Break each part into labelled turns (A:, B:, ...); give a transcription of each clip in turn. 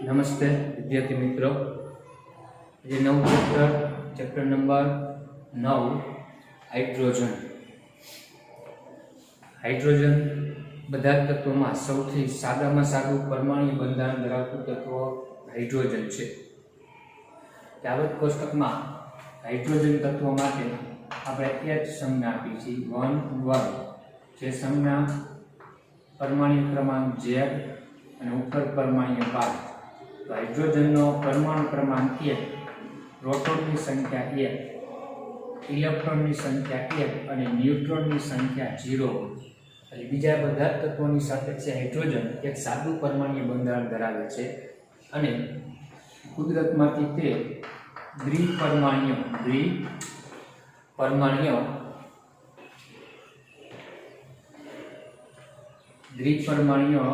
A: नमस्ते विद्यार्थी मित्रों। ये नव चैप्टर नंबर 9 हाइड्रोजन। हाइड्रोजन બધા તત્વોમાં સૌથી સાદામાં સાદું પરમાણુ બંધારણ ધરાવતું તત્વ હાઇડ્રોજન છે। આવર્ત કોષ્ટકમાં હાઇડ્રોજન તત્વ માટે આપણે H સંજ્ઞા આપી છે 1 જે સંજ્ઞા પરમાણુ ક્રમાંક Z અને ઉપર પરમાણુ 5। तो हाइड्रोजन परमाणु क्रमांक 1, प्रोटॉन की संख्या 1, इलेक्ट्रॉन की संख्या 1 और न्यूट्रॉन की संख्या 0। बीजा बधा तत्वों की सापेक्षे हाइड्रोजन एक सादू परमाणु बंधारण धरावे छे अने कुदरतमांथी ते द्विपरमाणुओ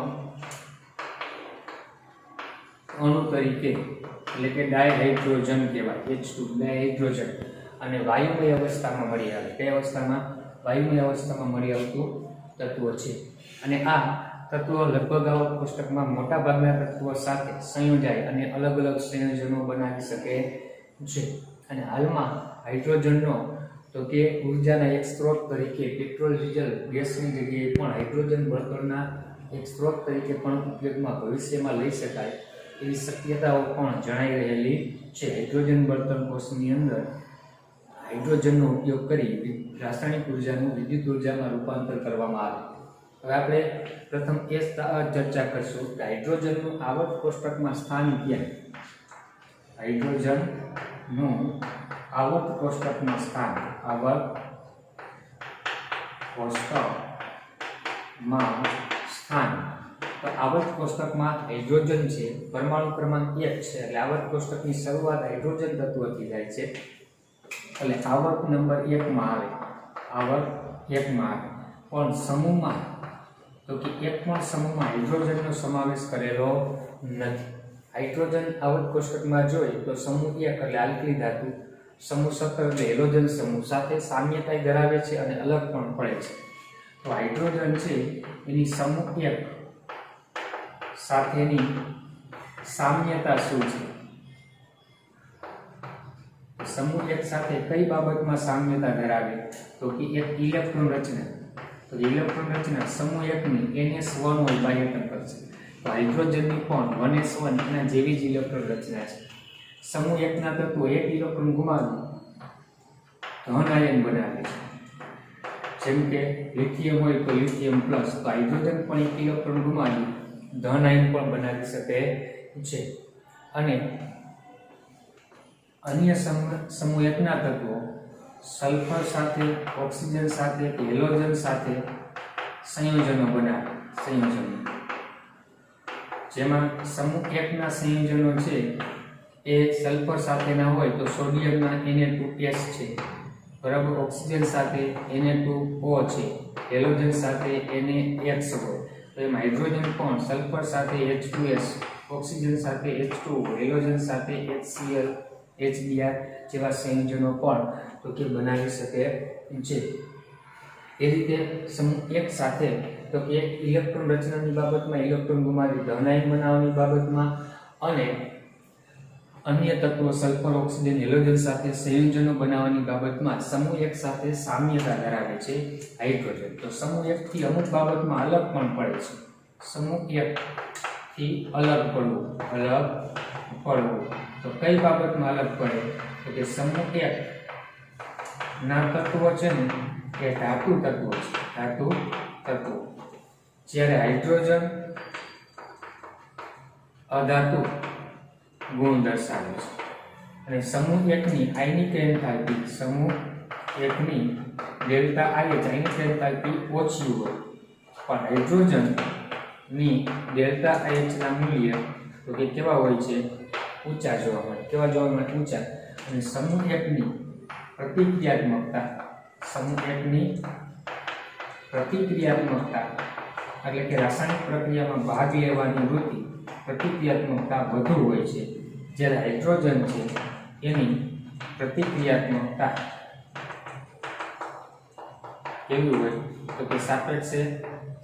A: अणु तरीके એટલે કે ડાયહાઇડ્રોજન કહેવાય H2 ડાયહાઇડ્રોજન અને વાયુમય અવસ્થામાં મળી આવે તે અવસ્થામાં વાયુમય અવસ્થામાં મળી આવતું તત્વ છે અને આ તત્વો લગભગ આ કોષ્ટકમાં મોટા ભાગના તત્વો સાથે સંયોજાય અને અલગ અલગ સંયોજનો બનાવી શકે છે અને હાલમાં હાઇડ્રોજનનો તો કે ઊર્જાના એક સ્ત્રોત તરીકે પેટ્રોલ ડીઝલ ગેસની જગ્યાએ પણ હાઇડ્રોજન બળતણના એક સ્ત્રોત તરીકે પણ ઉપયોગમાં ભવિષ્યમાં લઈ શકાય એવી શક્યતાઓ પણ જણાઈ રહેલી છે। હાઇડ્રોજન બળતણ કોષની અંદર હાઇડ્રોજનનો ઉપયોગ કરી રાસાયણિક ઉર્જાનું વિદ્યુત ઉર્જામાં રૂપાંતર કરવામાં આવે। હવે આપણે પ્રથમ એ ચર્ચા કરશું કે હાઇડ્રોજનનું આવર્ત કોષ્ટકમાં સ્થાન ક્યાં। હાઇડ્રોજનનું આવર્ત કોષ્ટકમાં સ્થાન આવર્ત કોષ્ટકમાં સ્થાન तो आवृत कोष्टक में हाइड्रोजन है परमाणु क्रमांक 1 है એટલે આવર્ત કોષ્ટકની શરૂઆત હાઇડ્રોજન તત્વથી થાય છે એટલે આવર્ત નંબર 1 માં આવે આવર્ત 1 માં આવે પણ સમૂહમાં તો કે એક પણ સમૂહમાં હાઇડ્રોજનનો સમાવેશ કરેલો નથી। હાઇડ્રોજન આવર્ત કોષ્ટકમાં જોઈએ તો સમૂહ 1 એટલે આલ્કલી ધાતુ, સમૂહ 17 એટલે હેલોજન સમૂહ સાથે સામ્યતા ધરાવે છે અને અલગ પણ પડે છે। તો હાઇડ્રોજન છે એની સમૂહ 1 સાથેની સામ્યતા શું છે? સમૂહ 1 સાથે કઈ બાબતમાં સામ્યતા ધરાવે તો કે એક ઇલેક્ટ્રોન રચના। તો ઇલેક્ટ્રોન રચના સમૂહ 1 ની NS1 હોય બાહ્યતમ કરશે તો હાઇડ્રોજનની પણ 1s1 એના જેવી જ ઇલેક્ટ્રોન રચના છે। સમૂહ 1 ના તત્વો એક ઇલેક્ટ્રોન ગુમાવી ધન આયન બનાવે છે જેમ કે લિથિયમ હોય તો લિથિયમ પ્લસ, તો હાઇડ્રોજન પણ એક ઇલેક્ટ્રોન ગુમાવી ધન આયન પણ બનાવી શકે છે। અને અન્ય સમૂહ 1 ના તત્વો સલ્ફર સાથે, ઓક્સિજન સાથે, હેલોજન સાથે સંયોજનો બનાવે। સંયોજનો જેમાં સમૂહ 1 ના સંયોજનો છે એ સલ્ફર સાથેના હોય તો સોડિયમના Na2S છે બરાબર, ઓક્સિજન સાથે Na2O છે, હેલોજન સાથે NaX હોય तो हाइड्रोजन पण सल्फर साथे H2S, ऑक्सीजन साथे H2O, हेलोजन साथे HCl, HBr જેવા સંયોજનો પણ તો કે બનાવી શકે છે। એ રીતે સમૂહ 1 સાથે તો કે ઇલેક્ટ્રોન રચનાની બાબતમાં ઇલેક્ટ્રોન ગુમાવી ધન આયન બનાવવાની બાબતમાં અને અન્ય તત્વો સલ્ફર, ઓક્સિજન, હેલોજન સાથે સંયોજનો બનાવવાની બાબતમાં સમૂહ 1 સાથે સામ્યતા ધરાવે છે હાઇડ્રોજન। તો સમૂહ 1 થી અમુક બાબતમાં અલગ પણ પડે છે। સમૂહ 1 થી અલગ પડવું તો કઈ બાબતમાં અલગ પડે તો કે સમૂહ 1 ના તત્વો છે ને એ ધાતુ તત્વો છે, ધાતુ તત્વો, જ્યારે હાઇડ્રોજન અધાતુ गुण दर्शावे छे અને સમૂહ 1 ની આયનિક એન્થાલ્પી, સમૂહ 1 ની ડેલ્ટા આઇ આયનિક એન્થાલ્પી ઓછી હોય પણ હાઇડ્રોજન ની ડેલ્ટા આઈએચ ના મૂલ્ય તો કે કેવા હોય છે? ઊંચા જોવા મળે। કેવા જોવા મળે? ઊંચા। અને સમૂહ 1 ની પ્રતિક્રિયાત્મકતા, સમૂહ 1 ની પ્રતિક્રિયાત્મકતા એટલે કે રાસાયણિક પ્રક્રિયામાં ભાગ લેવાની વૃત્તિ પ્રતિક્રિયાત્મકતા વધુ હોય છે, જ્યારે હાઇડ્રોજન છે એની પ્રતિક્રિયાત્મકતા કેવી હોય તો કે સાપેક્ષે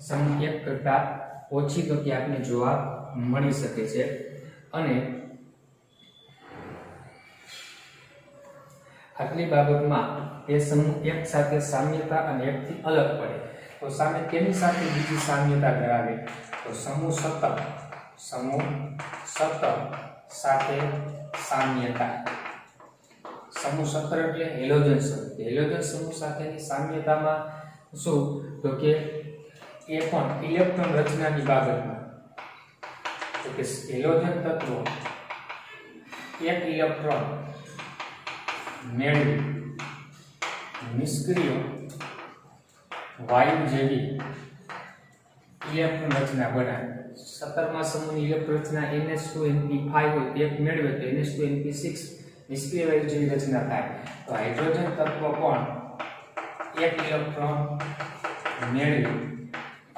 A: સમૂહ 1 કરતા ઓછી તો કે આપને જોવા મળી શકે છે। અને આટલી બાબતમાં એ સમૂહ એક સાથે સામ્યતા અને એકથી અલગ પડે તો સામે તેની સાથે બીજી સામ્યતા ધરાવે તો સમૂહ સતર સાથે સામ્યતા સમૂહ સતર એટલે હેલોજન સમૂહ હેલોજન સમૂહ સાથેની સામ્યતામાં શું તો કે એ પણ ઇલેક્ટ્રોન રચનાની બાબતમાં તો કે હેલોજન તત્વો એક ઇલેક્ટ્રોન મેળવી નિષ્ક્રિય વાયુ જેવી ઇલેક્ટ્રોન રચના બનાવે 17મા સમૂહની ઇલેક્ટ્રોન રચના NH2np5 હોય તે મેળવે તો NH2np6 નિષ્ક્રિય વાયુ જેવી રચના થાય તો હાઇડ્રોજન તત્વ પણ એક ઇલેક્ટ્રોન મેળવી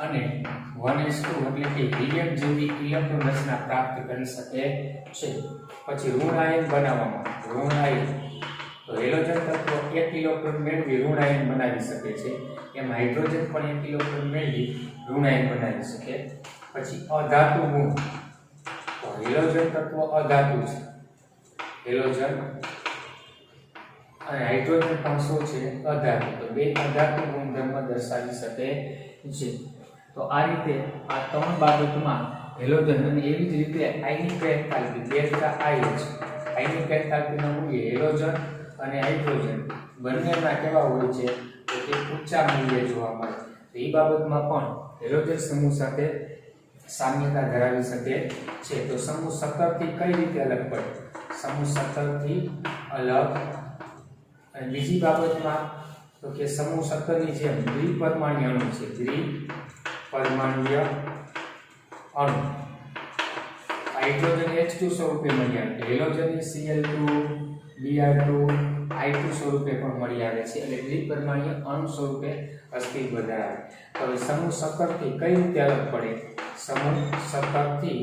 A: અને 1s2 એટલે કે હીલિયમ જેવી ઇલેક્ટ્રોન રચના પ્રાપ્ત કરી શકે છે પછી ઋણ આયન બનાવવામાં ઋણ આયન તો હેલોજન તત્વ એક ઇલેક્ટ્રોન મેળવી ઋણ આયન બનાવી શકે છે એમ હાઇડ્રોજન પણ એક ઇલેક્ટ્રોન મેળવી ઋણ આયન બનાવી શકે પછી અધાતુ ગુણ તો હેલોજન તત્વ અધાતુ છે હેલોજન અને હાઇડ્રોજન પણ શું છે અધાતુ તો બે અધાતુ ગુણધર્મ દર્શાવી શકે છે તો આ રીતે આ ત્રણ બાબતમાં હેલોજન અને એવી જ રીતે આયનિક એન્થાલ્પી ડેલ્ટા આઈએચ આયનિક એન્થાલ્પીના મૂલ્ય હેલોજન અને હાઇડ્રોજન બંનેના કેવા હોય છે તો તે ઊંચા મૂલ્ય જોવા મળે તો એ બાબતમાં પણ હેલોજન સમૂહ સાથે સામ્યતા ધરાવી શકે છે તો સમૂહ 17 થી કઈ રીતે અલગ પડે સમૂહ 17 થી અલગ અને બીજી બાબતમાં તો કે સમૂહ 17 ની જેમ દ્વિપરમાણ્વીય અણુ છે દ્વિપરમાણ્વીય અણુ હાઇડ્રોજન H2 સ્વરૂપે મળી આવે હેલોજન Cl2 Br2 I2 સ્વરૂપે પણ મળી આવે છે એટલે દ્વિપરમાણ્વીય અણુ સ્વરૂપે અસ્તિત્વ ધરાવે તો હવે સમૂહ 17 થી કઈ રીતે અલગ પડે સમૂહ 17 થી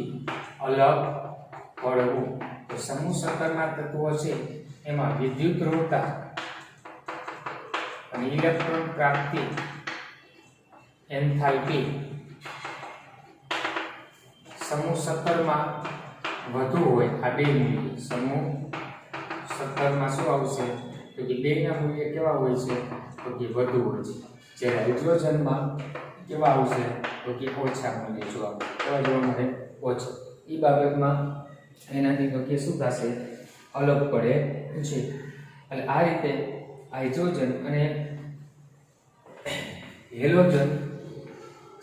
A: અલગ પડવું તો સમૂહ 17 ના તત્વો છે એમાં વિદ્યુત ઋણતા અને ઇલેક્ટ્રોન પ્રાપ્તિ એન્થાલ્પી સમૂહ 17 માં વધુ હોય આ બે મૂલ્ય સમૂહ 17 માં શું આવશે તો કે બે ના મૂલ્ય કેવા હોય છે તો કે વધુ હોય છે જ્યારે હાઇડ્રોજનમાં કેવા આવશે તો કે ઓછા મૂલ્ય જોવા મળે કેવા જોવા મળે ઓછા એ બાબતમાં એનાથી તો કે શું થશે અલગ પડે છે એટલે આ રીતે હાઇડ્રોજન અને હેલોજન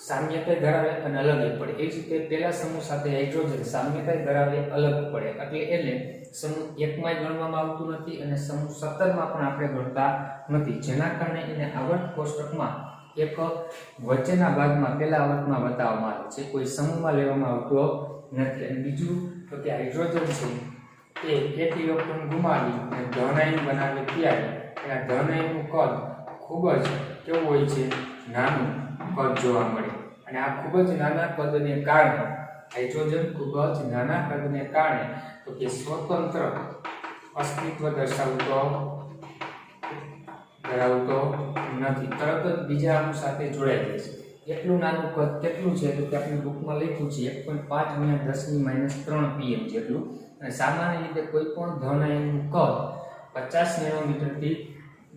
A: સામ્યતા ધરાવે અને અલગ પડે એ જ રીતે પહેલા સમૂહ સાથે હાઇડ્રોજન સામ્યતા ધરાવે અલગ પડે એટલે સમૂહ 1 માં ગણવામાં આવતું નથી અને સમૂહ 17 માં પણ આપણે ગણતા નથી જેના કારણે એને આવર્ત કોષ્ટકમાં એક વચ્ચેના ભાગમાં પહેલા આવર્તમાં બતાવવામાં આવે છે કોઈ સમૂહમાં લેવામાં આવતો નથી અને બીજું તો કે હાઇડ્રોજન છે એ એક ઇલેક્ટ્રોન ગુમાવી અને ધન આયન બનાવે ત્યારે એના ધન આયનનું કદ ખૂબ જ કેવું હોય છે નાનું કદ જોવા મળે અને આ ખૂબ જ નાના કદને કારણે હાઇડ્રોજન ખૂબ જ નાના કદને કારણે તો કે સ્વતંત્ર અસ્તિત્વ ધરાવતો નથી તરત જ બીજા અણુ સાથે જોડાઈ જાય છે એટલું નાનું કદ કેટલું છે તો કે આપણે બુકમાં લખ્યું છે 1.5 × 10⁻³ pm જેટલું અને સામાન્ય રીતે કોઈ પણ ધન આયનનું કદ 50 નેનોમીટરથી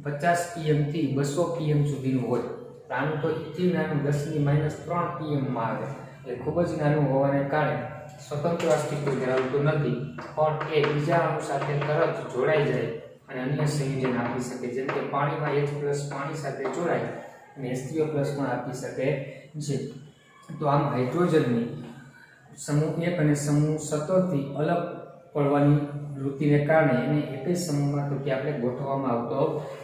A: 50 pm થી 200 pm સુધીનું હોય આનું તો એટલી નાનું 10⁻³ pm માં આવે એટલે ખૂબ જ નાનું હોવાને કારણે સ્વતંત્ર અસ્તિત્વ ધરાવતું નથી પણ એ બીજા અણુ સાથે તરત જોડાઈ જાય અને અન્ય સંયોજન આપી શકે જેમ કે પાણીમાં H+ પાણી સાથે જોડાય અને H3O+ પણ આપી શકે છે તો આમ હાઇડ્રોજનની સમૂહ 1 અને સમૂહ 17 થી અલગ પડવાની વૃત્તિને કારણે એને એક જ સમૂહમાં તો કે આપણે ગોઠવવામાં આવતો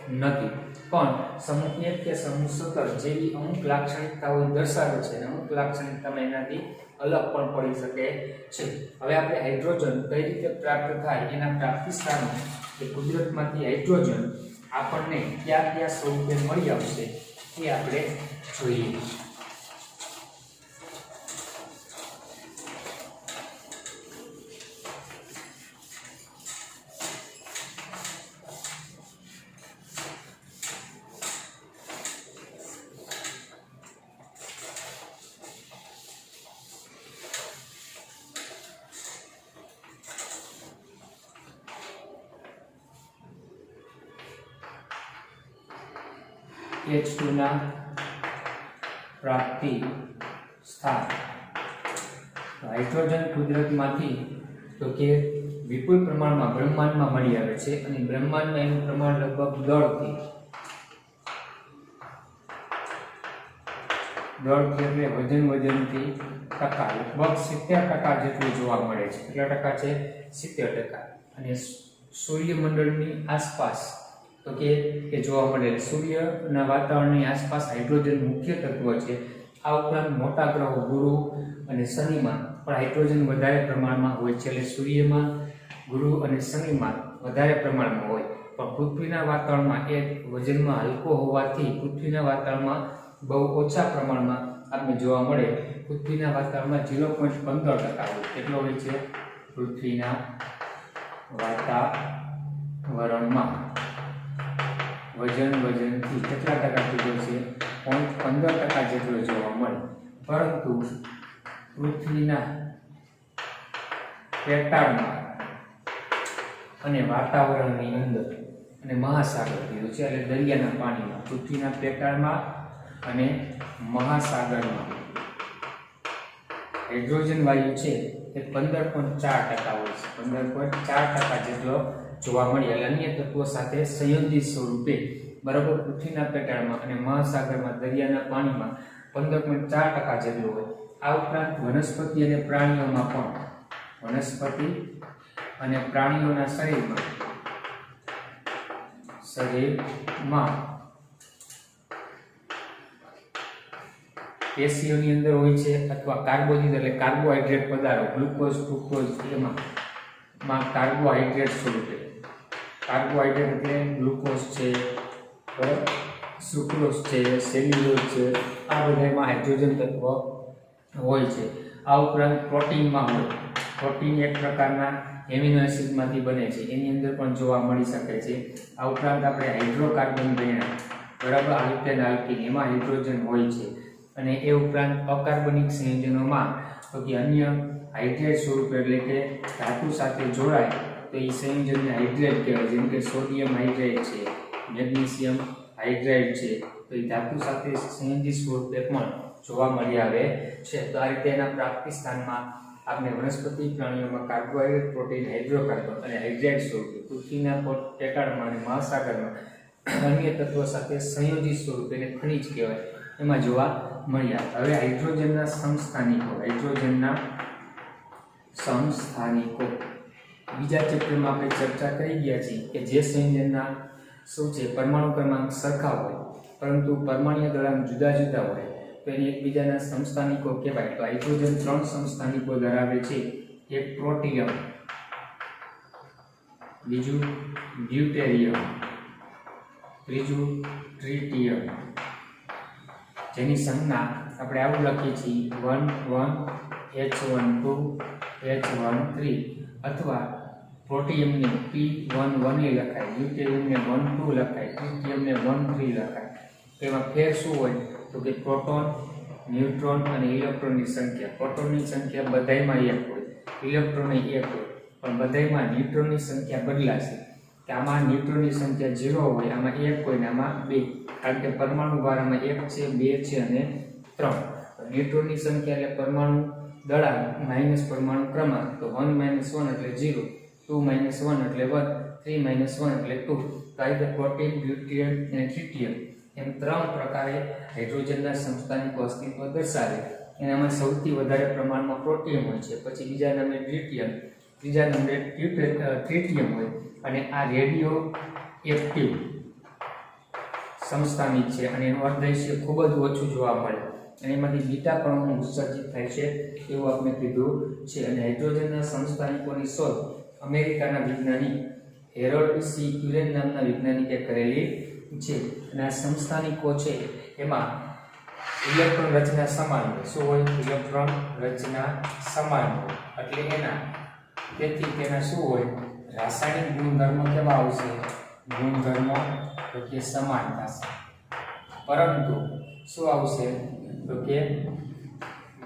A: નથી પણ સમૂહ 1 કે સમૂહ 17 જેવી અમુક લાક્ષણિકતાઓ દર્શાવે છે અને અમુક લાક્ષણિકતામાં એનાથી અલગ પણ પડી શકે છે હવે આપણે હાઇડ્રોજન કઈ રીતે પ્રાપ્ત થાય એના પ્રાપ્તિ સ્થાનો કે કુદરતમાંથી હાઇડ્રોજન આપણને કયા કયા સ્વરૂપે મળી આવશે એ આપણે જોઈએ H2 ના પ્રાપ્તિ સ્થાન. હાઇડ્રોજન કુદરતમાંથી તો કે વિપુલ પ્રમાણમાં બ્રહ્માંડમાં મળી આવે છે અને બ્રહ્માંડમાં એનું પ્રમાણ લગભગ દળથી એટલે વજનથી ટકા લગભગ 70% જેટલું જોવા મળે છે. કેટલા ટકા છે? 70%. અને સૂર્યમંડળની આસપાસ તો કે જોવા મળે સૂર્યના વાતાવરણની આસપાસ હાઇડ્રોજન મુખ્ય તત્વ છે. આ ઉપરાંત મોટા ગ્રહો ગુરુ અને શનિમાં પણ હાઇડ્રોજન વધારે પ્રમાણમાં હોય છે. એટલે સૂર્યમાં, ગુરુ અને શનિમાં વધારે પ્રમાણમાં હોય, પણ પૃથ્વીના વાતાવરણમાં એ વજનમાં હલકો હોવાથી પૃથ્વીના વાતાવરણમાં બહુ ઓછા પ્રમાણમાં આપણે જોવા મળે. પૃથ્વીના વાતાવરણમાં 0.15% હોય. કેટલો હોય છે? પૃથ્વીના વાતાવરણમાં વજનથી કેટલા ટકા કીધું છે? 0.15% જેટલો જોવા મળે. પરંતુ પૃથ્વીના પેટાળમાં અને વાતાવરણની અંદર અને મહાસાગર કીધું છે, એટલે દરિયાના પાણીમાં, પૃથ્વીના પેટાળમાં અને મહાસાગરમાં હાઇડ્રોજન વાયુ છે એ 15.4% હોય છે. 15.4% જેટલો જોવા મળે. એટલે અન્ય તત્વો સાથે સંયોજિત સ્વરૂપે બરાબર પૃથ્વીના પેટાળમાં અને મહાસાગરમાં દરિયાના પાણીમાં 15.4% જેટલું હોય. આ ઉપરાંત વનસ્પતિ અને પ્રાણીઓમાં પણ વનસ્પતિ અને પ્રાણીઓના શરીરમાં પેશીઓની અંદર હોય છે, અથવા કાર્બોહાઈડ્રેટ પદાર્થો ગ્લુકોઝ, ફ્રુક્ટોઝ એમાં કાર્બોહાઈડ્રેટ સ્વરૂપે. કાર્બોહાઈડ્રેટ એટલે ગ્લુકોઝ છે, સુક્રોઝ છે, સેલ્યુલોઝ છે, આ બધામાં હાઇડ્રોજન તત્વ હોય છે. આ ઉપરાંત પ્રોટીનમાં હોય. પ્રોટીન એક પ્રકારના એમિનો એસિડમાંથી બને છે, એની અંદર પણ જોવા મળી શકે છે. આ ઉપરાંત આપણે હાઇડ્રોકાર્બન ગણ્યા બરાબર, આલ્કેન, આલ્કીન, એમાં હાઇડ્રોજન હોય છે. અને એ ઉપરાંત અકાર્બનિક સંયોજનોમાં તો કે અન્ય હાઇડ્રેટ સ્વરૂપે એટલે કે ધાતુ સાથે જોડાય તો એ સંયોજનને હાઇડ્રેટ કહેવાય. જેમ કે સોડિયમ હાઇડ્રેટ છે, મેગ્નેશિયમ હાઇડ્રેટ છે, તો એ ધાતુ સાથે સંયોજિત સ્વરૂપે પણ જોવા મળી આવે છે. તો આ રીતે એના પ્રાપ્તિ સ્થાનમાં આપણે વનસ્પતિ પ્રાણીઓમાં કાર્બોહાઈડ્રેટ, પ્રોટીન, હાઇડ્રોકાર્બન અને હાઇડ્રેટ સ્વરૂપે પૃથ્વીના પેટાળમાં અને મહાસાગરમાં અન્ય તત્વો સાથે સંયોજિત સ્વરૂપે એને ખનિજ કહેવાય, એમાં જોવા મળ્યા. હવે હાઇડ્રોજનના સમસ્થાનિકો બીજા ચેપ્ટરમાં આપણે ચર્ચા કરી ગયા છીએ કે જે સંયોજનના શું છે પરમાણુ ક્રમાંક સરખા હોય પરંતુ પરમાણ્વીય દળાંક જુદા જુદા હોય તો એને એકબીજાના સમસ્થાનિકો કહેવાય. તો હાઇડ્રોજન 3 સમસ્થાનિકો ધરાવે છે. એક પ્રોટિયમ, બીજું ડ્યુટેરિયમ, ત્રીજું ટ્રિટિયમ, જેની સંજ્ઞા આપણે આવું લખીએ છીએ 1,1,H12, H13, અથવા પ્રોટિયમને P11 લખાય, ડ્યુટેરિયમને 12 લખાય, ટ્રિટિયમને 13 લખાય. તેમાં ફેર શું હોય તો કે પ્રોટોન, ન્યુટ્રોન અને ઇલેક્ટ્રોનની સંખ્યા. પ્રોટોનની સંખ્યા બધાયમાં 1 હોય, ઇલેક્ટ્રોન 1 હોય, પણ બધાયમાં ન્યુટ્રોનની સંખ્યા બદલાશે. કે આમાં ન્યુટ્રોનની સંખ્યા 0 હોય, આમાં 1 હોય ને આમાં 2, કારણ કે પરમાણુ ભાર આમાં 1 છે, 2 છે અને 3. ન્યુટ્રોનની સંખ્યા એટલે પરમાણુ દળાંક માઇનસ પરમાણુ ક્રમાંક. તો 1 - 1 એટલે 0, 2 - 1 એટલે 1, 3 - 1 એટલે 2. તો આ રીતે પ્રોટીન, ડ્યુટેરિયમ અને ટ્રિટિયમ એમ 3 પ્રકારે હાઇડ્રોજનના સમસ્થાનિકો અસ્તિત્વ દર્શાવે. એનામાં સૌથી વધારે પ્રમાણમાં પ્રોટિયમ હોય છે, પછી બીજા નંબરે ડ્યુટેરિયમ, ત્રીજા નંબરે ટ્રિટિયમ હોય. અને આ રેડિયો એક્ટિવ સમસ્થાનિક છે અને એનું અર્ધદૈર્ઘ્ય ખૂબ જ ઓછું જોવા મળે અને એમાંથી બીટા કણોનું ઉત્સર્જિત થાય છે એવું આપણે કીધું છે. અને હાઇડ્રોજનના સમસ્થાનિકોની શોધ અમેરિકાના વૈજ્ઞાનિક હેરોલ્ડ સી ક્યુરેન નામના વૈજ્ઞાનિકે કરેલી છે. અને આ સમસ્થાનિકો છે એમાં ઇલેક્ટ્રોન રચના સમાન હોય. શું હોય? ઇલેક્ટ્રોન રચના સમાન હોય એટલે તેથી તેના શું હોય? રાસાયણિક ગુણધર્મો કેવા આવશે? ગુણધર્મો તો કે સમાન થશે, પરંતુ શું આવશે તો કે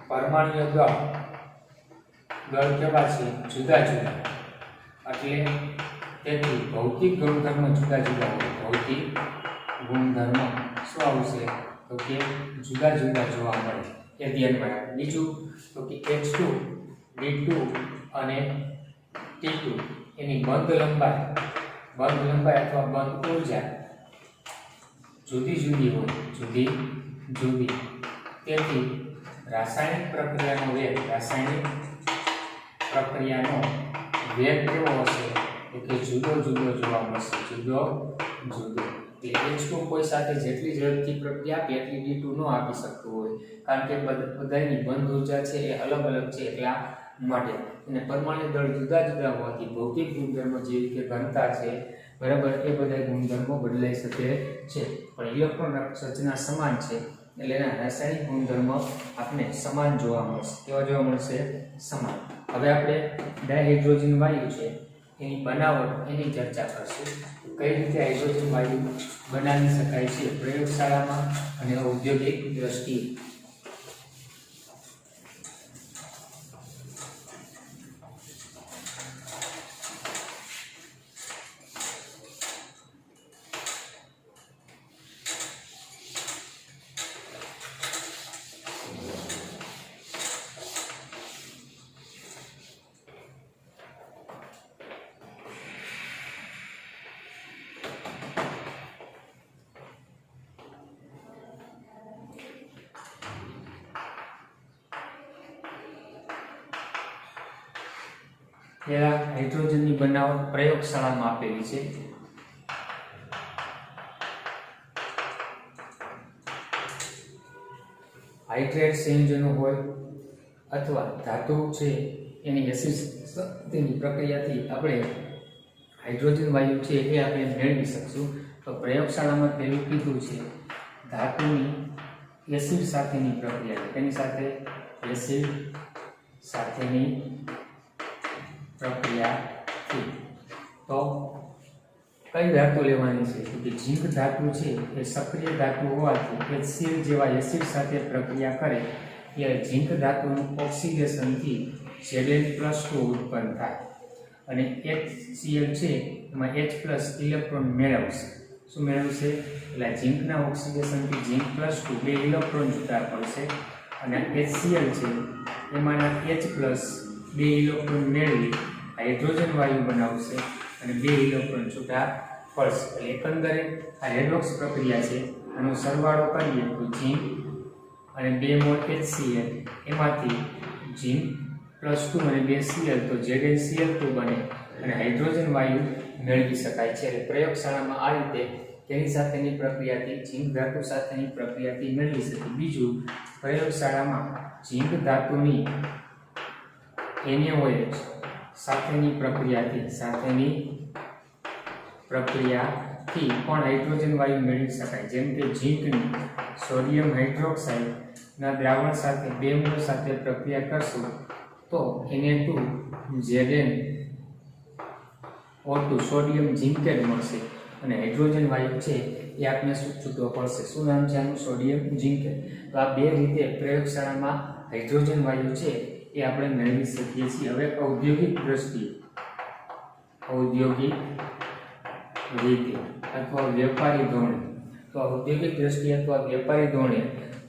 A: પરમાણ્વીય દળ કેવા છે? જુદા જુદા. એટલે તેથી ભૌતિક ગુણધર્મો જુદા જુદા હોય. ભૌતિક ગુણધર્મો શું આવશે તો કે જુદા જુદા જોવા મળે એ ધ્યાનમાં રાખો. બીજું તો કે H2 D2 અને T2 એની બંધ લંબાઈ અથવા બંધ ઊર્જા જુદી જુદી હોય, જુદી. તેથી રાસાયણિક પ્રક્રિયાનો વેગ કેવો હશે તો કે જુદો જોવા મળશે, જુદો. એટલે H2 કોઈ સાથે જેટલી ઝડપથી પ્રક્રિયા આપે એટલી D2 ન આપી શકતું હોય, કારણ કે બધાની બંધ ઊર્જા છે એ અલગ છે એટલા માટે. અને પરમાણુ દળ જુદા હોવાથી ભૌતિક ગુણધર્મો જેવી કે ઘનતા છે, બરાબર, એ બધા ગુણધર્મો બદલાઈ શકે છે, પણ ઇલેક્ટ્રોન રચના સમાન છે એટલે એના રાસાયણિક ગુણધર્મો આપણે સમાન જોવા મળશે. કેવા જોવા મળશે? સમાન. હવે આપણે ડાયહાઇડ્રોજન વાયુ છે એની બનાવટ એની ચર્ચા કરશું. કઈ રીતે હાઇડ્રોજન વાયુ બનાવી શકાય છે પ્રયોગશાળામાં અને ઔદ્યોગિક દ્રષ્ટિએ. પહેલા હાઇડ્રોજનની બનાવટ પ્રયોગશાળામાં આપેલી છે. હાઇડ્રેટ સંયોજનો હોય અથવા ધાતુ છે એની એસિડની પ્રક્રિયાથી આપણે હાઇડ્રોજન વાયુ છે એ આપણે મેળવી શકશું. તો પ્રયોગશાળામાં પહેલું કીધું છે ધાતુની એસિડ સાથેની પ્રક્રિયા. તેની સાથે એસિડ સાથેની પ્રક્રિયાથી તો કઈ ધાતુ લેવાની છે કે ઝીંક ધાતુ છે એ સક્રિય ધાતુ હોવાથી HCl જેવા એસિડ સાથે પ્રક્રિયા કરે ત્યારે ઝીંક ધાતુનું ઓક્સિડેશનથી Zn+2 ઉત્પન્ન થાય અને HCl છે એમાં H+ ઇલેક્ટ્રોન મેળવશે. શું મેળવશે? એટલે ઝીંકના ઓક્સિડેશનથી Zn+2 બે ઇલેક્ટ્રોન છૂટા પડશે અને HCl છે એમાંના H+ બે ઇલેક્ટ્રોન મેળવી હાઇડ્રોજન વાયુ બનાવશે અને બે ઇલેક્ટ્રોન છૂટા પડશે. એટલે એકંદરે આ રેડોક્સ પ્રક્રિયા છે, આનો સરવાળો કરીએ તો ઝીંક અને 2 મોલ HCl એમાંથી Zn+2 અને 2 Cl તો ZnCl2 બને અને હાઇડ્રોજન વાયુ મેળવી શકાય છે. એટલે પ્રયોગશાળામાં આ રીતે તેની સાથેની પ્રક્રિયાથી ઝીંક ધાતુ સાથેની પ્રક્રિયાથી મેળવી શકે. બીજું, પ્રયોગશાળામાં ઝીંક ધાતુની NaOH સાથેની પ્રક્રિયાથી પણ હાઇડ્રોજન વાયુ મેળવી શકાય. જેમ કે ઝીંકની સોડિયમ હાઇડ્રોક્સાઇડના દ્રાવણ સાથે 2 મોલ સાથે પ્રક્રિયા કરશું તો Na2ZnO2 સોડિયમ ઝિંકેટ મળશે અને હાઇડ્રોજન વાયુ છે એ આપણે છૂટો પડશે. શું નામ છે આનું? Sodium zincate. તો આ બે રીતે પ્રયોગશાળામાં હાઇડ્રોજન વાયુ છે એ આપણે મેળવી શકીએ છીએ. હવે ઔદ્યોગિક રીતે અથવા વ્યાપારી ધોરણે, તો ઔદ્યોગિક દ્રષ્ટિએ અથવા વ્યાપારી ધોરણે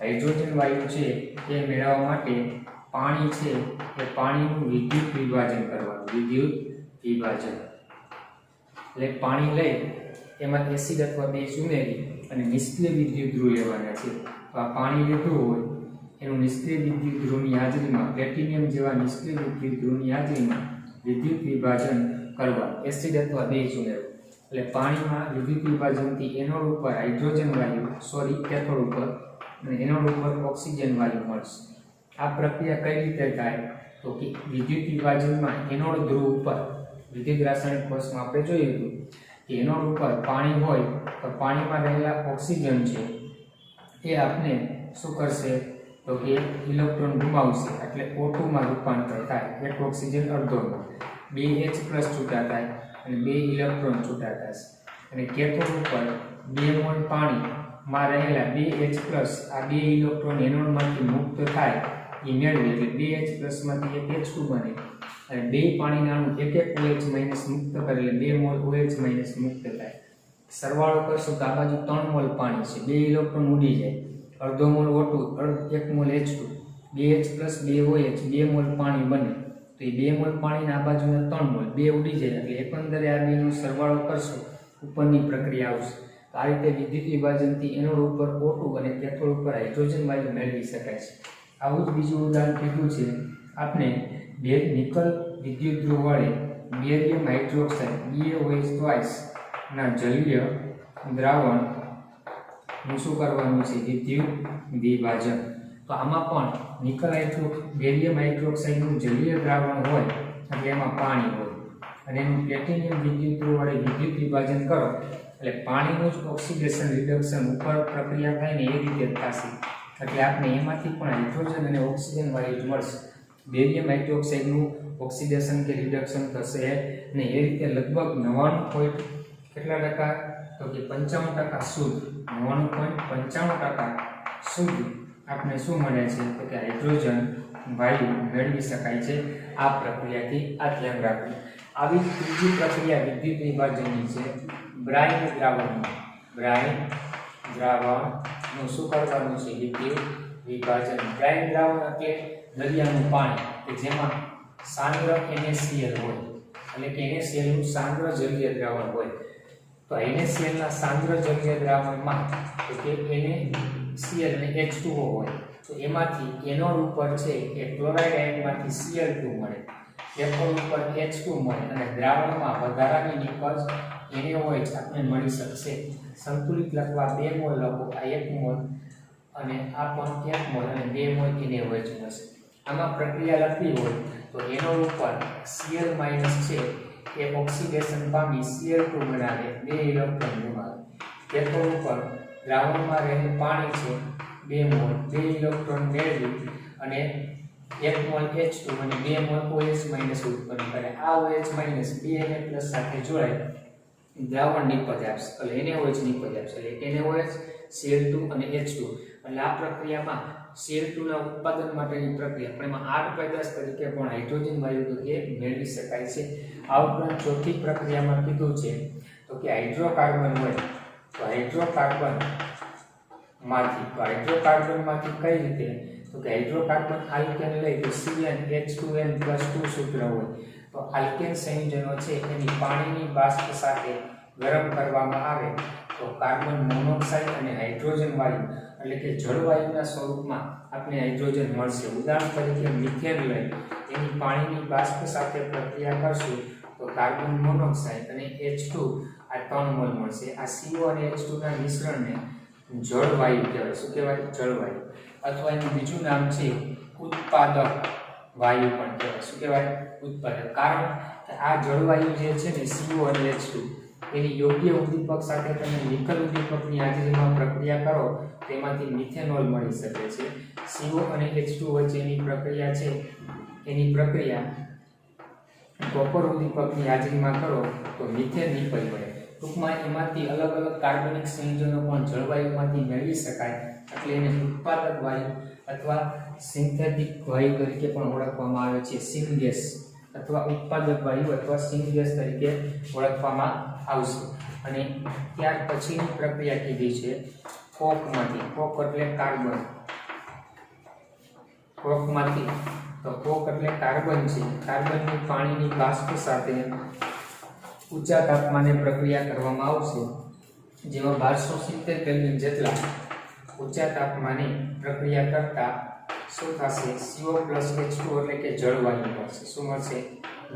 A: હાઇડ્રોજન વાયુ છે એ મેળવવા માટે પાણી છે એ પાણીનું વિદ્યુત વિભાજન કરવાનું. એટલે પાણી લઈ એમાં એસિડ અથવા બેઝ ઉમેરી અને નિષ્ક્રિય વિદ્યુત ધ્રુવ લેવાના છે. તો આ પાણી લીધું હોય એનું નિષ્ક્રિય વિદ્યુત ધ્રુવની હાજરીમાં પ્લેટિનિયમ જેવા નિષ્ક્રિય વિદ્યુત ધ્રુવની હાજરીમાં વિદ્યુત વિભાજન કરવા એસિડ અથવા બેઝ ઉમેરવું. એટલે પાણીમાં વિદ્યુત વિભાજનથી એનોડ ઉપર હાઇડ્રોજન વાયુ કેથોડ ઉપર અને એનોડ ઉપર ઓક્સિજન વાયુ મળશે. આ પ્રક્રિયા કઈ રીતે થાય તો કે વિદ્યુત વિભાજનમાં એનોડ ધ્રુવ ઉપર વિદ્યુત રાસાયણિક કોર્સમાં આપણે જોયું હતું કે એનોડ ઉપર પાણી હોય તો પાણીમાં રહેલા ઓક્સિજન છે એ આપણે શું કરશે તો કે ઇલેક્ટ્રોન ગુમાવશે. એટલે O2 માં રૂપાંતર થાય. એક ઓક્સિજન અડધોમાં 2H+ છૂટા થાય અને 2 ઇલેક્ટ્રોન છૂટા થશે અને કેથોડ ઉપર 2 મોલ પાણીમાં રહેલા 2H+ આ 2 ઇલેક્ટ્રોન એનોડમાંથી મુક્ત થાય એ મેળવી એટલે 2H+ માંથી એક H2 બને અને 2 પાણીના અણુ એક OH- મુક્ત કરે એટલે 2 મોલ OH- મુક્ત થાય. સરવાળો કરશું તો આ બાજુ 3 મોલ પાણી છે, 2 ઇલેક્ટ્રોન ઉડી જાય, અડધો mall O2, 1 mall H2, 2H plus 2 OH, 2 mall પાણી બને. તો એ 2 મોલ પાણીના આ બાજુના 3 મોલ, 2 ઉડી જાય એટલે એકંદરે આ બેનો સરવાળો કરશો ઉપરની પ્રક્રિયા આવશે. તો આ રીતે વિદ્યુત વિભાજનથી એનોડ ઉપર O2 અને કેથોડ ઉપર હાઇડ્રોજન વાયુ મેળવી શકાય છે. આવું જ બીજું ઉદાહરણ કીધું છે આપણે બે નિકલ વિદ્યુત ધ્રુવ વડે બેરિયમ હાઇડ્રોક્સાઇડ BaOH ના જલીય દ્રાવણનું શું કરવાનું છે? વિદ્યુત વિભાજન. તો આમાં પણ નિકલ બેરિયમ હાઇડ્રોક્સાઇડનું જલીય દ્રાવણ હોય એટલે એમાં પાણી હોય અને એનું પ્લેટિનિયમ વિદ્યુત ધ્રુવ વડે વિદ્યુત વિભાજન કરો એટલે પાણીનું જ ઓક્સિડેશન રિડક્શન ઉપર પ્રક્રિયા થાય ને એ રીતે થશે. એટલે આપણે એમાંથી પણ હાઇડ્રોજન અને ઓક્સિજન વાયુ મળશે. બેરિયમ હાઇડ્રોક્સાઇડનું ઓક્સિડેશન કે રિડક્શન થશે ને એ રીતે લગભગ 99 કેટલા ટકા? તો કે 55% શુદ્ધ, 99.95% શુદ્ધ આપણે શું મળે છે? તો કે હાઇડ્રોજન વાયુ મેળવી શકાય છે આ પ્રક્રિયાથી. આ ધ્યાન રાખવું. આવી ત્રીજી પ્રક્રિયા વિદ્યુત વિભાજનની છે બ્રાઇન દ્રાવણમાં. બ્રાઇન દ્રાવણનું શું કરવાનું છે? વિદ્યુત વિભાજન. બ્રાઇન દ્રાવણ એટલે દરિયાનું પાણી કે જેમાં સાંદ્ર NaCl હોય એટલે કે NaCl નું સાંદ્ર જલીય દ્રાવણ હોય. તો NaCl ના સાંદ્ર જલીય દ્રાવણમાં તો કે NaCl અને H2O હોય. તો એમાંથી એનોડ ઉપર છે એ ક્લોરાઇડ આયનમાંથી Cl2 મળે, કેથોડ ઉપર H2 મળે અને દ્રાવણમાં વધારાની નિકલ NaOH આપણે મળી શકશે. સંતુલિત લખવા 2 મોલ લખો, આ 1 મોલ અને આ પણ 1 મોલ અને 2 મોલ NaOH મળશે. આમાં પ્રક્રિયા લખવી હોય તો એનોડ ઉપર Cl- છે એ ઓક્સિડેશન પામી Cl2 બનાવે, 2 ઇલેક્ટ્રોન ગુમાવે. કેથોડ ઉપર દ્રાવણમાં રહેલું પાણી છે 2 મોલ, 2 ઇલેક્ટ્રોન મેળવી અને 1 મોલ H2 અને 2 મોલ OH- ઉત્પન્ન કરે. આ OH- 2 Na+ સાથે જોડાય દ્રાવણ નિપજ આપશે એટલે NaOH નિપજ આપશે એટલે NaOH, Cl2 અને H2. એટલે આ પ્રક્રિયામાં Cl2 ના ઉત્પાદન માટેની પ્રક્રિયા પણ એમાં 8 પેદાશ તરીકે પણ હાઇડ્રોજન વાયુ તો કે મેળવી શકાય છે. આ ઉપરાંત ચોથી પ્રક્રિયામાં કીધું છે તો કે હાઇડ્રોકાર્બન હોય તો હાઇડ્રોકાર્બનમાંથી કઈ રીતે? તો કે હાઇડ્રોકાર્બન આલ્કેન લઈ તો CnH2n+2 સૂત્ર હોય. તો આલ્કેન સંયોજનો છે એની પાણીની બાષ્પ સાથે ગરમ કરવામાં આવે તો કાર્બન મોનોક્સાઇડ અને હાઇડ્રોજન વાયુ એટલે કે જળવાયુના સ્વરૂપમાં આપણે હાઇડ્રોજન મળશે. ઉદાહરણ તરીકે મિથેન લઈ એની પાણીની બાષ્પ સાથે પ્રક્રિયા કરશું તો કાર્બન મોનોક્સાઇડ અને H2 આ 3 મોલ મળશે. આ CO અને H2 ના મિશ્રણને જળવાયુ કહેવાય. શું કહેવાય? જળવાયુ. અથવા એનું બીજું નામ છે ઉત્પાદક વાયુ પણ કહેવાય. શું કહેવાય? ઉત્પાદક. કારણ કે આ જળવાયુ જે છે ને CO અને H2 એની યોગ્ય ઉદ્દીપક સાથે તમે નિકલ ઉદ્દીપકની હાજરીમાં પ્રક્રિયા કરો તેમાંથી મિથેનોલ મળી શકે છે. CO અને H2 વચ્ચેની પ્રક્રિયા છે એની પ્રક્રિયા કોપર ઉદ્દીપકની હાજરીમાં કરો તો મિથેન નિપજ મળે. ટૂંકમાં એમાંથી અલગ અલગ કાર્બનિક સંયોજનો પણ જળવાયુમાંથી મેળવી શકાય એટલે એને ઉત્પાદક વાયુ અથવા સિન્થેટિક વાયુ તરીકે પણ ઓળખવામાં આવે છે. સિનગેસ અથવા ઉત્પાદક વાયુ અથવા સિનગેસ તરીકે ઓળખવામાં આવશે. અને ત્યાર પછીની પ્રક્રિયા કીધી છે કોકમાંથી. કોક એટલે કાર્બન. કોકમાંથી તો કોક એટલે કાર્બન છે. કાર્બનની પાણીની બાષ્પ સાથે ઊંચા તાપમાને પ્રક્રિયા કરવામાં આવશે જેમાં 1270 કેલ્વિન જેટલા ઊંચા તાપમાને પ્રક્રિયા કરતા શું થશે? CO plus H2 એટલે કે જળવાયુ મળશે. શું મળશે?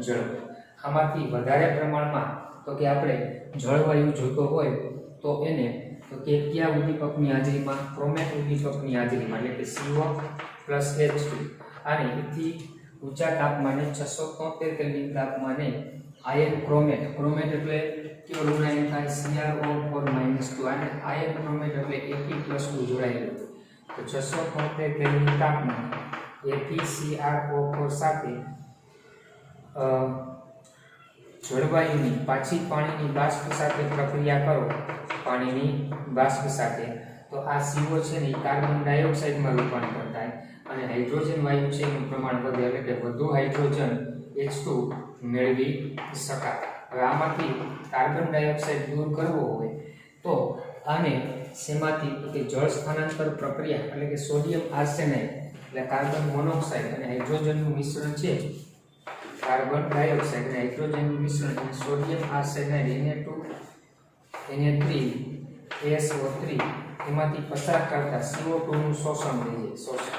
A: જળવાયુ. આમાંથી વધારે પ્રમાણમાં તો કે આપણે જળવાયુ જોતો હોય તો એને તો કે કયા ઉદ્દીપકની હાજરીમાં? ક્રોમેટ ઉદ્દીપકની હાજરીમાં એટલે કે CO plus H2. અને એથી ઊંચા તાપમાને 673 કેલ્વિન તાપમાને આયન ક્રોમેટ. ક્રોમેટ એટલે કેવો જોડાયેલ થાય? CrO4-2. અને આયન ક્રોમેટ એટલે Fe+2 જોડાયેલું. તો 673 કેલ્વિન તાપમાન FeCrO4 સાથે જળવાયુની પાછી પાણીની બાષ્પ સાથે પ્રક્રિયા કરો પાણીની બાષ્પ સાથે તો આ CO છે ને કાર્બન ડાયોક્સાઇડમાં રૂપાંતર થાય અને હાઇડ્રોજન વાયુ છે એનું પ્રમાણ વધે એટલે કે વધુ હાઇડ્રોજન H2 મેળવી શકાય. હવે આમાંથી કાર્બન ડાયોક્સાઇડ દૂર કરવો હોય તો આને શેમાંથી તો કે જળ સ્થાનાંતર પ્રક્રિયા એટલે કે સોડિયમ આર્સેનાઇડ એટલે કાર્બન મોનોક્સાઇડ અને હાઇડ્રોજનનું મિશ્રણ છે, કાર્બન ડાયોક્સાઇડ અને હાઇડ્રોજનનું મિશ્રણ એટલે સોડિયમ આર્સેનાઇડ Na2SO3 એમાંથી પસાર કરતા CO2 નું શોષણ થઈ જાય, શોષણ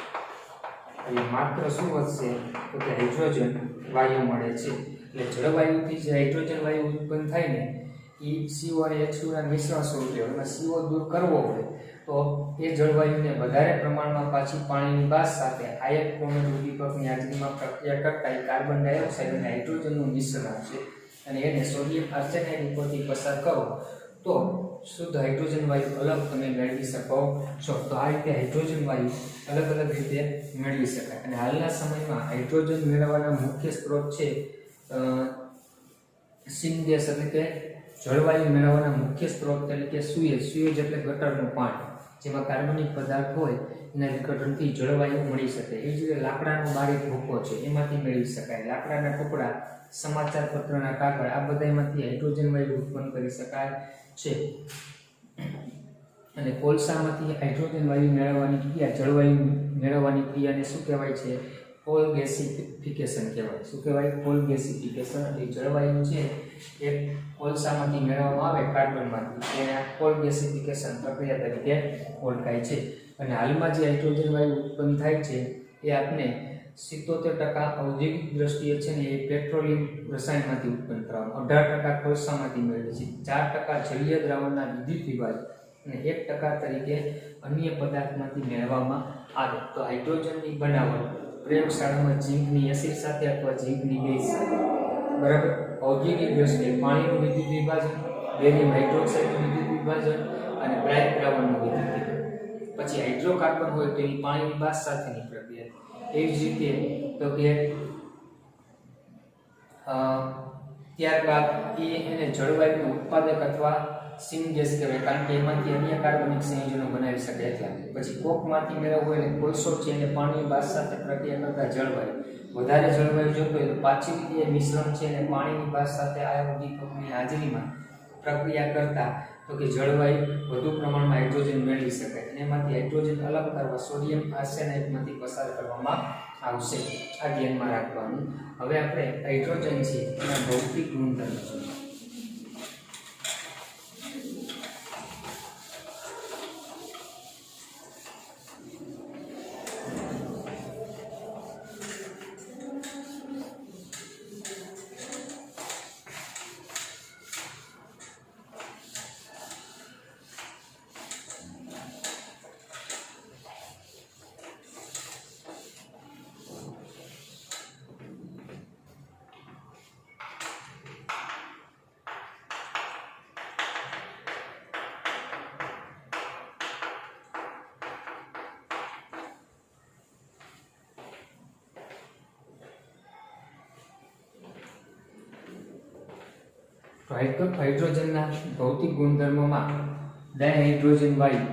A: એટલે માત્ર શું વધશે તો કે હાઇડ્રોજન વાયુ મળે છે। એટલે જળવાયુથી જે હાઇડ્રોજન વાયુ ઉત્પન્ન થાય ને એ CO અને H2 ના મિશ્રણ સ્વરૂપે એમાં CO દૂર કરવો હોય તો એ જળવાયુને વધારે પ્રમાણમાં પાછી પાણીની બાષ્પ સાથે આયક કોમળ ઉદ્દીપકની હાજરીમાં પ્રક્રિયા કરતા એ કાર્બન ડાયોક્સાઇડ અને હાઇડ્રોજનનું મિશ્રણ આવશે અને એને સોડિયમ આર્સેનાઇડ ઉપરથી પસાર કરો તો શુદ્ધ હાઇડ્રોજન વાયુ અલગ તમે મેળવી શકો છો। તો આ રીતે હાઇડ્રોજન વાયુ અલગ અલગ રીતે મેળવી શકાય અને હાલના સમયમાં હાઇડ્રોજન મેળવવાના મુખ્ય સ્ત્રોત છે સિનગેસ એટલે કે જળવાયુ મેળવવાના મુખ્ય સ્ત્રોત તરીકે સુએજ એટલે ગટરનું પાણી જેમાં કાર્બનિક પદાર્થ હોય એના વિઘટનથી જળવાયુ મળી શકે। એ જ રીતે લાકડાનો બારીક ભૂકો છે એમાંથી મેળવી શકાય, લાકડાના ટુકડા, સમાચાર પત્રના કાગળ આ બધામાંથી હાઇડ્રોજન વાયુ ઉત્પન્ન કરી શકાય છે। અને કોલસામાંથી હાઇડ્રોજન વાયુ મેળવવાની ક્રિયા, જળવાયુ મેળવવાની ક્રિયાને શું કહેવાય છે? કોલ ગેસિફિકેશન કહેવાય। શું કહેવાય? કોલ ગેસિફિકેશન। એટલે જળવાયુ છે એ કોલસામાંથી મેળવવામાં આવે કાર્બનમાંથી એને કોલ ગેસિફિકેશન પ્રક્રિયા તરીકે ઓળખાય છે। અને હાલમાં જે હાઇડ્રોજન વાયુ ઉત્પન્ન થાય છે એ આપણે 77% ઔદ્યોગિક દ્રષ્ટિએ છે ને એ પેટ્રોલિયમ રસાયણમાંથી ઉત્પન્ન કરવામાં, 18% કોલસામાંથી મેળવે છે, 4% જલીય દ્રાવણના વિદ્યુત વિભાજન અને 1% તરીકે અન્ય પદાર્થમાંથી મેળવવામાં આવે। તો હાઇડ્રોજનની બનાવટ પ્રયોગશાળામાં ઝીંકની એસિડ સાથે અથવા ઝીંકની બેઝ સાથે, બરાબર, ઔદ્યોગિક દ્રષ્ટિએ પાણીનું વિદ્યુત વિભાજન, બેરિયમ હાઇડ્રોક્સાઇડનું વિદ્યુત વિભાજન અને બ્રાઇટ દ્રાવણનું વિદ્યુત વિભાજન, પછી હાઇડ્રોકાર્બન હોય તો એની પાણીની બાષ્પ સાથેની પ્રક્રિયા। એ જ રીતે તો કે ત્યારબાદ એને જળવાયુનું ઉત્પાદક અથવા સિનગેસ કહેવાય કારણ કે એમાંથી અન્ય કાર્બનિક સંયોજનો બનાવી શકે એટલા। પછી કોકમાંથી મેળવવું હોય એટલે કોલસો છે એને પાણીની બાષ્પ સાથે પ્રક્રિયા કરતા જળવાયુ, વધારે જળવાયુ જોતો હોય તો પાછી એ મિશ્રણ છે અને પાણીની બાષ્પ સાથે આયન ઉદ્દીપકની હાજરીમાં પ્રક્રિયા કરતા તો કે જળવાયુ વધુ પ્રમાણમાં હાઇડ્રોજન મેળવી શકાય અને એમાંથી હાઇડ્રોજન અલગ કરવા સોડિયમ આર્સેનાઇડમાંથી પસાર કરવામાં આવશે। આ ધ્યાનમાં રાખવાનું। હવે આપણે હાઇડ્રોજન છે એના ભૌતિક ગુણધર્મો જોઈએ। હાઇડ્રોજનના ભૌતિક ગુણધર્મોમાં ડાયહાઇડ્રોજન વાયુ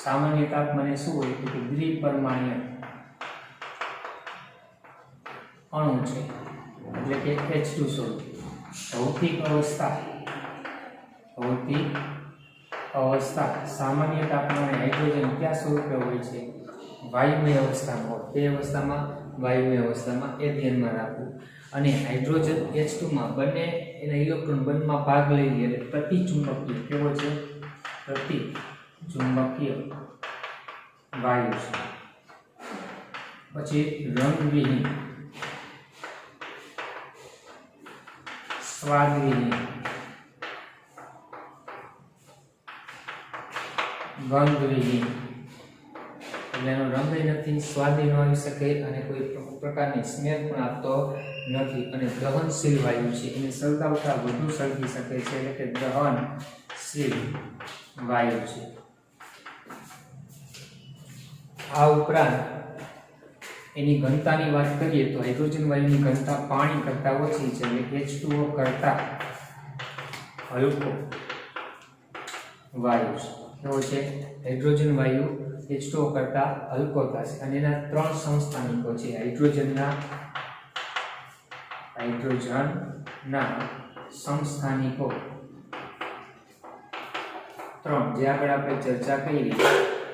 A: સામાન્ય તાપમાને શું હોય તો કે દ્વિપરમાણ્વીય અણુ છે એટલે કે H2 સ્વરૂપ। ભૌતિક અવસ્થા સામાન્ય તાપમાને હાઇડ્રોજન કયા સ્વરૂપે હોય છે? વાયુમય અવસ્થામાં હોય, તે અવસ્થામાં વાયુમય અવસ્થામાં, એ ધ્યાનમાં રાખવું। અને હાઇડ્રોજન H2 માં બંને એના ઇલેક્ટ્રોન બંધમાં ભાગ લઈ લે એટલે પ્રતિચુંબકીય કેવો છે? પ્રતિચુંબકીય વાયુ છે। પછી રંગવિહીન, સ્વાદવિહીન, ગંધવિહીન એટલે એનો રંગ નથી, સ્વાદ ન આવી શકે અને કોઈ પ્રકારની સ્મેલ પણ આપતો નથી અને દહનશીલ વાયુ છે, એને સળગાવતા વધુ સળગી શકે છે એટલે કે દહનશીલ વાયુ છે। આ ઉપરાંત એની ઘનતાની વાત કરીએ તો હાઇડ્રોજન વાયુની ઘનતા પાણી કરતાં ઓછી છે એટલે H2O કરતાં હલકો વાયુ છે। કેવો છે? હાઇડ્રોજન વાયુ H2O કરતાં હલકો થશે અને એના 3 સમસ્થાનિકો છે હાઇડ્રોજનના સમસ્થાનિકો 3 જે આગળ આપણે ચર્ચા કરી,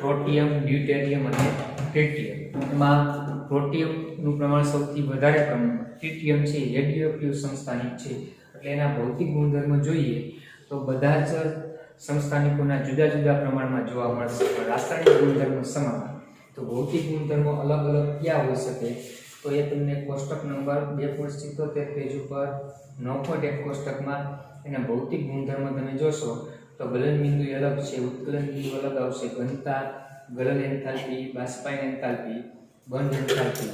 A: પ્રોટિયમ, ડ્યુટેરિયમ અને ટ્રિટિયમ. એમાં પ્રોટિયમનું પ્રમાણ સૌથી વધારે પ્રમાણમાં, ટ્રિટિયમ છે રેડિયોએક્ટિવ સમસ્થાનિક છે, એટલે એના ભૌતિક ગુણધર્મો જોઈએ તો બધા જ સમસ્થાનિકોના જુદા જુદા પ્રમાણમાં જોવા મળશે, પણ રાસાયણિક ગુણધર્મો સમાન. તો ભૌતિક ગુણધર્મો અલગ અલગ ક્યાં હોઈ શકે, તો એ તમને કોષ્ટક નંબર 2.77 પેજ ઉપર 9.1 કોષ્ટકમાં એના ભૌતિક ગુણધર્મો તમે જોશો તો ગલન બિંદુ અલગ છે, ઉત્કલન બિંદુ અલગ આવશે, ઘનતા, ગલન એન્થાલ્પી, બાષ્પાયન એન્થાલ્પી, બંધ એન્થાલ્પી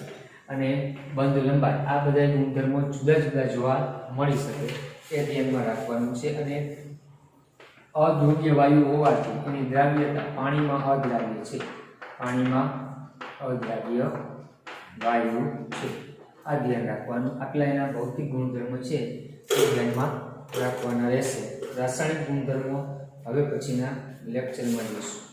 A: અને બંધ લંબાઈ, આ બધા ગુણધર્મો જુદા જુદા જોવા મળી શકે, એ ધ્યાનમાં રાખવાનું છે. અને અધ્રુવીય વાયુ હોવાથી એની દ્રાવ્યતા પાણીમાં અદ્રાવ્ય છે, પાણીમાં અદ્રાવ્ય વાયુ છે, આ ધ્યાન રાખવાનું. આટલા એના ભૌતિક ગુણધર્મો છે એ ધ્યાનમાં રાખવાના રહેશે. રાસાયણિક ગુણધર્મો હવે પછીના લેક્ચરમાં જોઈશું.